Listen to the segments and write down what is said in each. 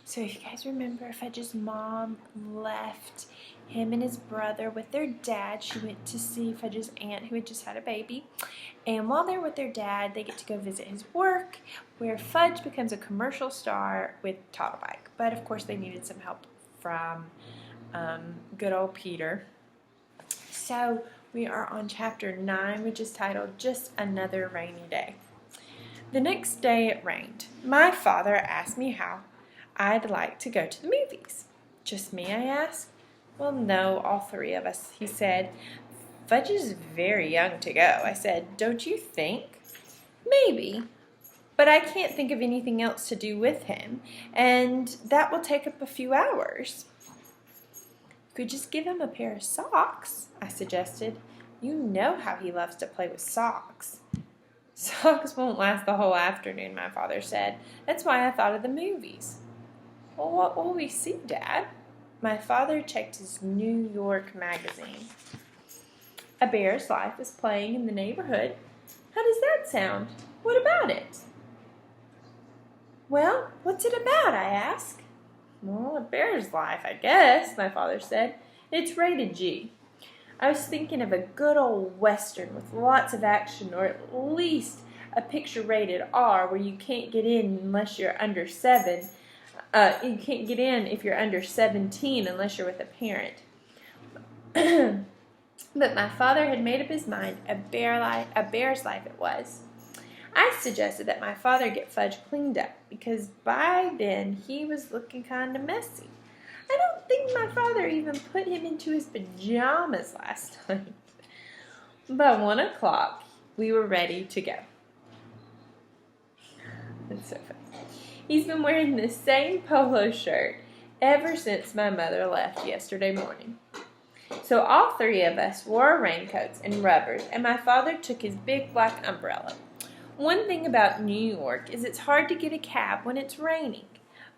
So if you guys remember, Fudge's mom left him and his brother with their dad. She went to see Fudge's aunt who had just had a baby. And while they're with their dad, they get to go visit his work, where Fudge becomes a commercial star with Toddlebike. But of course they needed some help from good old Peter. So we are on chapter 9, which is titled Just Another Rainy Day. The next day it rained. My father asked me how I'd like to go to the movies. Just me, I asked. Well, no, all three of us, he said. Fudge is very young to go. I said, don't you think? Maybe, but I can't think of anything else to do with him, and that will take up a few hours. You could just give him a pair of socks, I suggested. You know how he loves to play with socks. Socks won't last the whole afternoon, my father said. That's why I thought of the movies. Well, what will we see, Dad? My father checked his New York magazine. A Bear's Life is playing in the neighborhood. How does that sound? What about it? Well, what's it about, I asked. Well, A Bear's Life, I guess, my father said. It's rated G. I was thinking of a good old Western with lots of action, or at least a picture rated R where you can't get in unless you're under 7. You can't get in if you're under 17 unless you're with a parent. But my father had made up his mind. A Bear's Life it was. I suggested that my father get Fudge cleaned up because by then he was looking kind of messy. I don't think my father even put him into his pajamas last night. By 1 o'clock, we were ready to go. It's so funny. He's been wearing the same polo shirt ever since my mother left yesterday morning. So all three of us wore our raincoats and rubbers, and my father took his big black umbrella. One thing about New York is it's hard to get a cab when it's raining.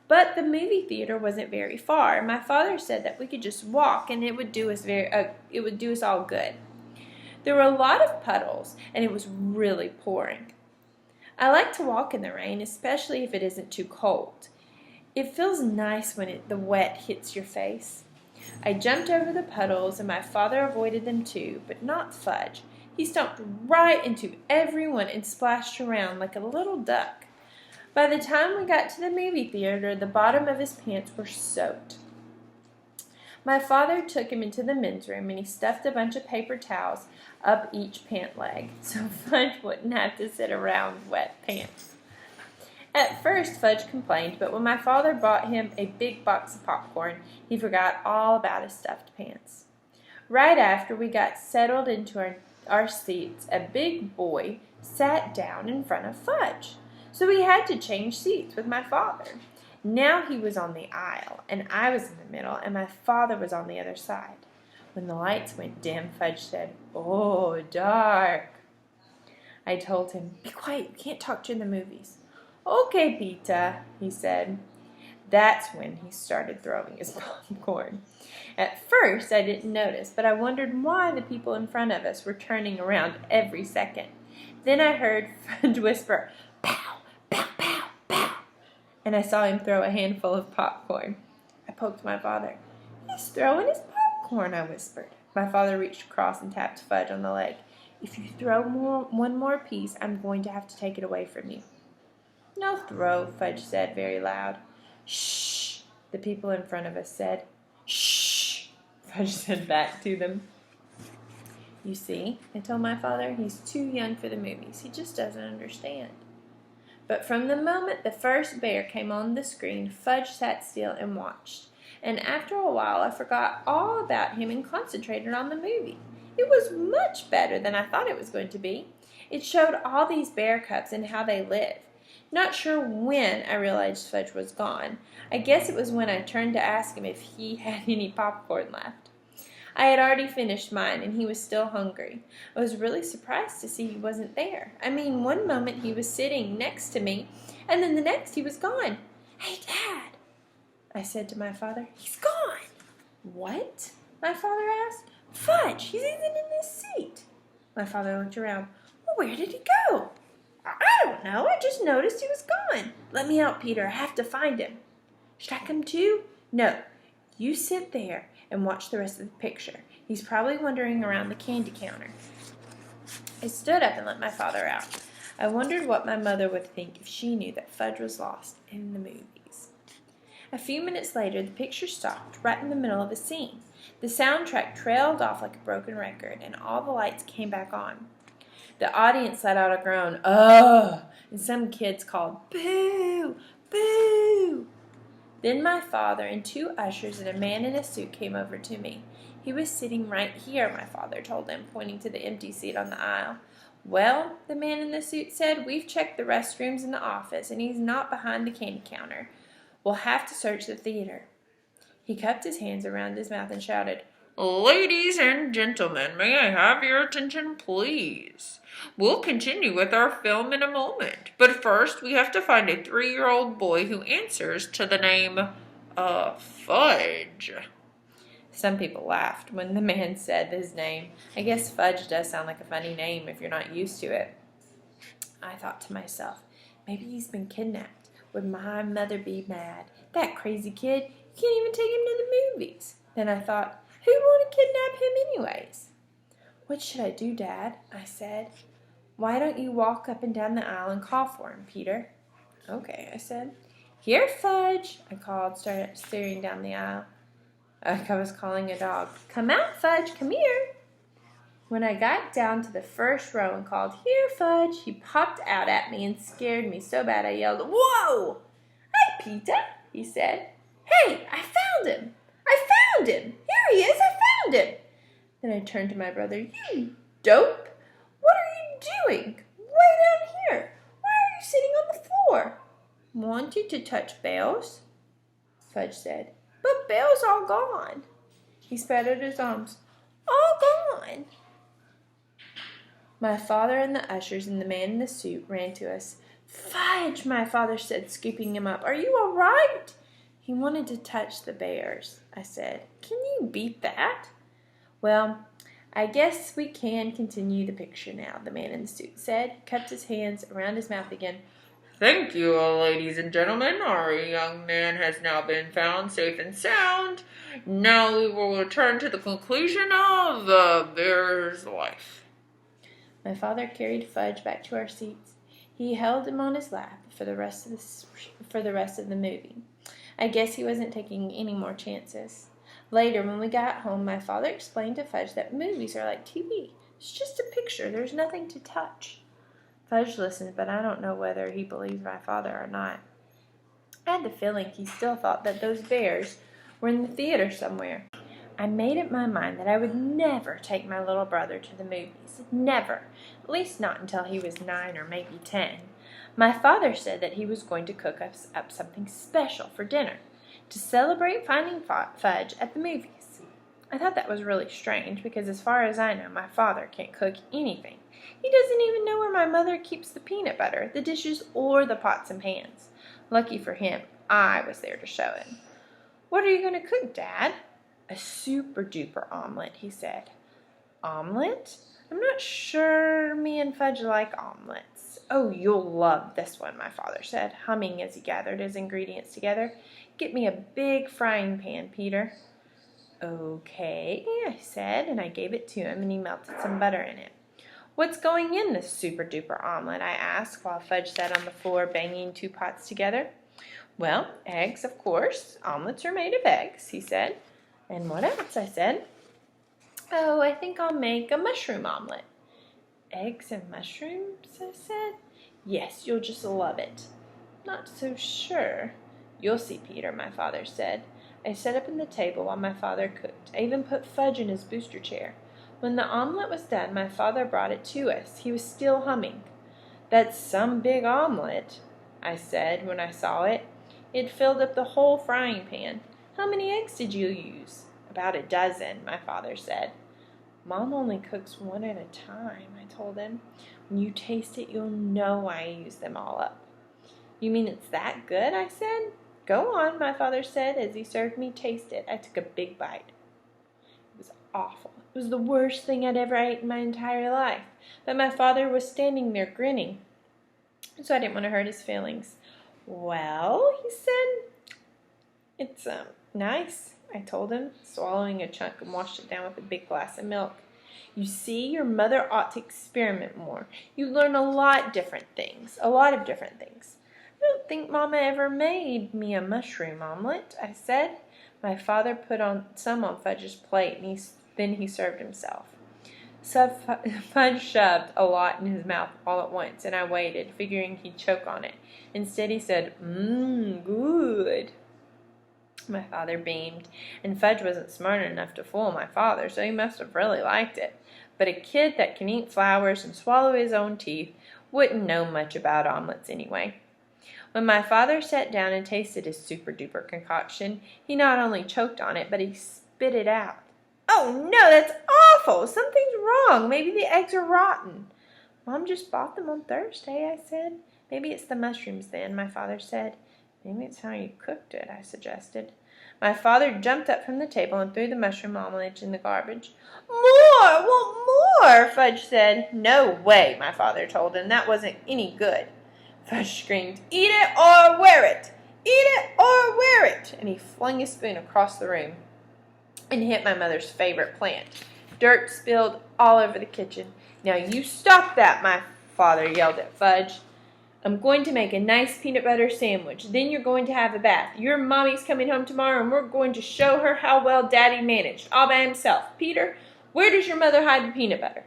But the movie theater wasn't very far. My father said that we could just walk, and it would do us all good. There were a lot of puddles, and it was really pouring. I like to walk in the rain, especially if it isn't too cold. It feels nice when the wet hits your face. I jumped over the puddles, and my father avoided them too, but not Fudge. He stomped right into everyone and splashed around like a little duck. By the time we got to the movie theater, the bottom of his pants were soaked. My father took him into the men's room, and he stuffed a bunch of paper towels up each pant leg, so Fudge wouldn't have to sit around wet pants. At first, Fudge complained, but when my father bought him a big box of popcorn, he forgot all about his stuffed pants. Right after we got settled into our seats, a big boy sat down in front of Fudge, so we had to change seats with my father. Now he was on the aisle, and I was in the middle, and my father was on the other side. When the lights went dim, Fudge said, "Oh, dark." I told him, "Be quiet, you can't talk during the movies." "Okay, Peter," he said. That's when he started throwing his popcorn. At first, I didn't notice, but I wondered why the people in front of us were turning around every second. Then I heard Fudge whisper, "Pow, pow, pow, pow," and I saw him throw a handful of popcorn. I poked my father. "He's throwing his popcorn," I whispered. My father reached across and tapped Fudge on the leg. "If you throw one more piece, I'm going to have to take it away from you." "No throw," Fudge said very loud. "Shh," the people in front of us said. "Shh," Fudge said back to them. "You see," I told my father, "he's too young for the movies. He just doesn't understand." But from the moment the first bear came on the screen, Fudge sat still and watched. And after a while, I forgot all about him and concentrated on the movie. It was much better than I thought it was going to be. It showed all these bear cubs and how they live. Not sure when I realized Fudge was gone. I guess it was when I turned to ask him if he had any popcorn left. I had already finished mine, and he was still hungry. I was really surprised to see he wasn't there. I mean, one moment he was sitting next to me, and then the next he was gone. "Hey, Dad," I said to my father. "He's gone." "What?" my father asked. "Fudge, he's even in his seat." My father looked around. "Well, where did he go?" "I don't know. I just noticed he was gone." "Let me out, Peter. I have to find him." Should I come too? No. You sit there and watch the rest of the picture. He's probably wandering around the candy counter. I stood up and let my father out. I wondered what my mother would think if she knew that Fudge was lost in the movies. A few minutes later, the picture stopped right in the middle of a scene. The soundtrack trailed off like a broken record, and all the lights came back on. The audience let out a groan, "Oh!" and some kids called, "Boo! Boo!" Then my father and two ushers and a man in a suit came over to me. "He was sitting right here," my father told them, pointing to the empty seat on the aisle. "Well," the man in the suit said, "we've checked the restrooms in the office, and he's not behind the candy counter. We'll have to search the theater." He cupped his hands around his mouth and shouted, "Ladies and gentlemen, may I have your attention, please? We'll continue with our film in a moment, but first we have to find a 3-year-old boy who answers to the name, Fudge." Some people laughed when the man said his name. I guess Fudge does sound like a funny name if you're not used to it. I thought to myself, maybe he's been kidnapped. Would my mother be mad? That crazy kid, you can't even take him to the movies. Then I thought, who'd want to kidnap him anyways? "What should I do, Dad?" I said. "Why don't you walk up and down the aisle and call for him, Peter?" "Okay," I said. "Here, Fudge," I called, started staring down the aisle. Like I was calling a dog. "Come out, Fudge, come here." When I got down to the first row and called, "Here, Fudge," he popped out at me and scared me so bad I yelled, "Whoa!" "Hi, Peter," he said. "Hey, I found him! I found him! Here he is, I found him!" Then I turned to my brother. "You dope! What are you doing? Way down here! Why are you sitting on the floor?" "Wanted to touch Bells," Fudge said. "But Belle's all gone." He spread out his arms. "All gone." My father and the ushers and the man in the suit ran to us. "Fudge," my father said, scooping him up. "Are you all right?" "He wanted to touch the bears," I said. "Can you beat that?" "Well, I guess we can continue the picture now," the man in the suit said, cupped his hands around his mouth again. "Thank you, ladies and gentlemen. Our young man has now been found safe and sound. Now we will return to the conclusion of the bear's life." My father carried Fudge back to our seats. He held him on his lap for the rest of the movie. I guess he wasn't taking any more chances. Later, when we got home, my father explained to Fudge that movies are like TV. It's just a picture. There's nothing to touch. Fudge listened, but I don't know whether he believed my father or not. I had the feeling he still thought that those bears were in the theater somewhere. I made up my mind that I would never take my little brother to the movies. Never. At least not until he was 9 or maybe 10. My father said that he was going to cook us up something special for dinner to celebrate finding Fudge at the movies. I thought that was really strange because as far as I know, my father can't cook anything. He doesn't even know where my mother keeps the peanut butter, the dishes, or the pots and pans. Lucky for him, I was there to show him. "What are you going to cook, Dad?" "A super-duper omelet," he said. "Omelet? I'm not sure me and Fudge like omelets." "Oh, you'll love this one," my father said, humming as he gathered his ingredients together. "Get me a big frying pan, Peter." "Okay," I said, and I gave it to him, and he melted some butter in it. "What's going in this super-duper omelet?" I asked, while Fudge sat on the floor banging 2 pots together. "Well, eggs, of course. Omelets are made of eggs," he said. "And what else?" I said. "Oh, I think I'll make a mushroom omelet." "Eggs and mushrooms?" I said. "Yes, you'll just love it." "Not so sure." "You'll see, Peter," my father said. I sat up in the table while my father cooked. I even put Fudge in his booster chair. When the omelet was done, my father brought it to us. He was still humming. "That's some big omelet," I said when I saw it. It filled up the whole frying pan. "How many eggs did you use?" "About a dozen," my father said. "Mom only cooks one at a time," I told him. "When you taste it, you'll know I used them all up." "You mean it's that good?" I said. "Go on," my father said as he served me taste it. I took a big bite. It was awful. It was the worst thing I'd ever ate in my entire life. But my father was standing there grinning, so I didn't want to hurt his feelings. "Well," he said, It's, nice, I told him, swallowing a chunk and washed it down with a big glass of milk. You see, your mother ought to experiment more. You learn a lot of different things. I don't think Mama ever made me a mushroom omelet, I said. My father put some on Fudge's plate, and then he served himself. Fudge shoved a lot in his mouth all at once, and I waited, figuring he'd choke on it. Instead, he said, good. My father beamed, and Fudge wasn't smart enough to fool my father, so he must have really liked it. But a kid that can eat flowers and swallow his own teeth wouldn't know much about omelets anyway. When my father sat down and tasted his super-duper concoction, he not only choked on it, but he spit it out. "Oh, no, that's awful! Something's wrong. Maybe the eggs are rotten." "Mom just bought them on Thursday," I said. "Maybe it's the mushrooms then," my father said. "Maybe it's how you cooked it," I suggested. My father jumped up from the table and threw the mushroom omelet in the garbage. "More! I want more!" Fudge said. "No way," my father told him. "That wasn't any good." Fudge screamed, "Eat it or wear it! Eat it or wear it!" And he flung his spoon across the room and hit my mother's favorite plant. Dirt spilled all over the kitchen. "Now you stop that," my father yelled at Fudge. "I'm going to make a nice peanut butter sandwich. Then you're going to have a bath. Your mommy's coming home tomorrow, and we're going to show her how well Daddy managed, all by himself. Peter, where does your mother hide the peanut butter?"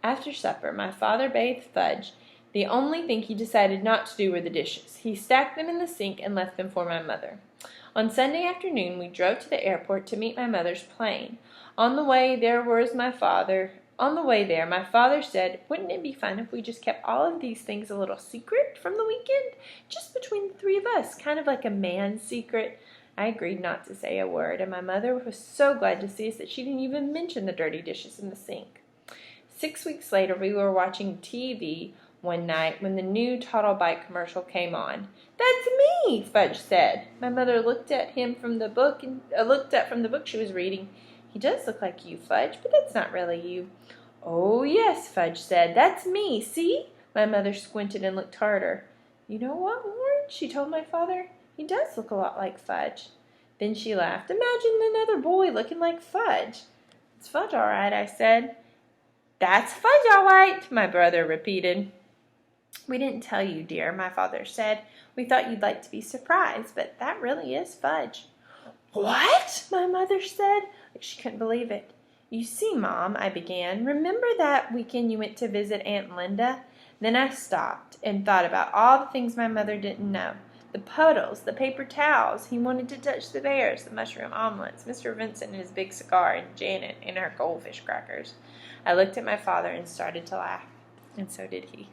After supper, my father bathed Fudge. The only thing he decided not to do were the dishes. He stacked them in the sink and left them for my mother. On Sunday afternoon, we drove to the airport to meet my mother's plane. On the way there, my father said, "Wouldn't it be fun if we just kept all of these things a little secret from the weekend? Just between the three of us, kind of like a man's secret." I agreed not to say a word, and my mother was so glad to see us that she didn't even mention the dirty dishes in the sink. 6 weeks later, we were watching TV one night when the new Toddle Bite commercial came on. "That's me," Fudge said. My mother looked at him from the book she was reading. "He does look like you, Fudge, but that's not really you." "Oh, yes," Fudge said. "That's me. See?" My mother squinted and looked harder. "You know what, Warren?" she told my father. "He does look a lot like Fudge." Then she laughed. "Imagine another boy looking like Fudge." "It's Fudge, all right," I said. "That's Fudge, all right," my brother repeated. "We didn't tell you, dear," my father said. "We thought you'd like to be surprised, but that really is Fudge." "What?" my mother said. She couldn't believe it. "You see, Mom," I began, "remember that weekend you went to visit Aunt Linda?" Then I stopped and thought about all the things my mother didn't know. The puddles, the paper towels, he wanted to touch the bears, the mushroom omelets, Mr. Vincent and his big cigar, and Janet and her goldfish crackers. I looked at my father and started to laugh, and so did he.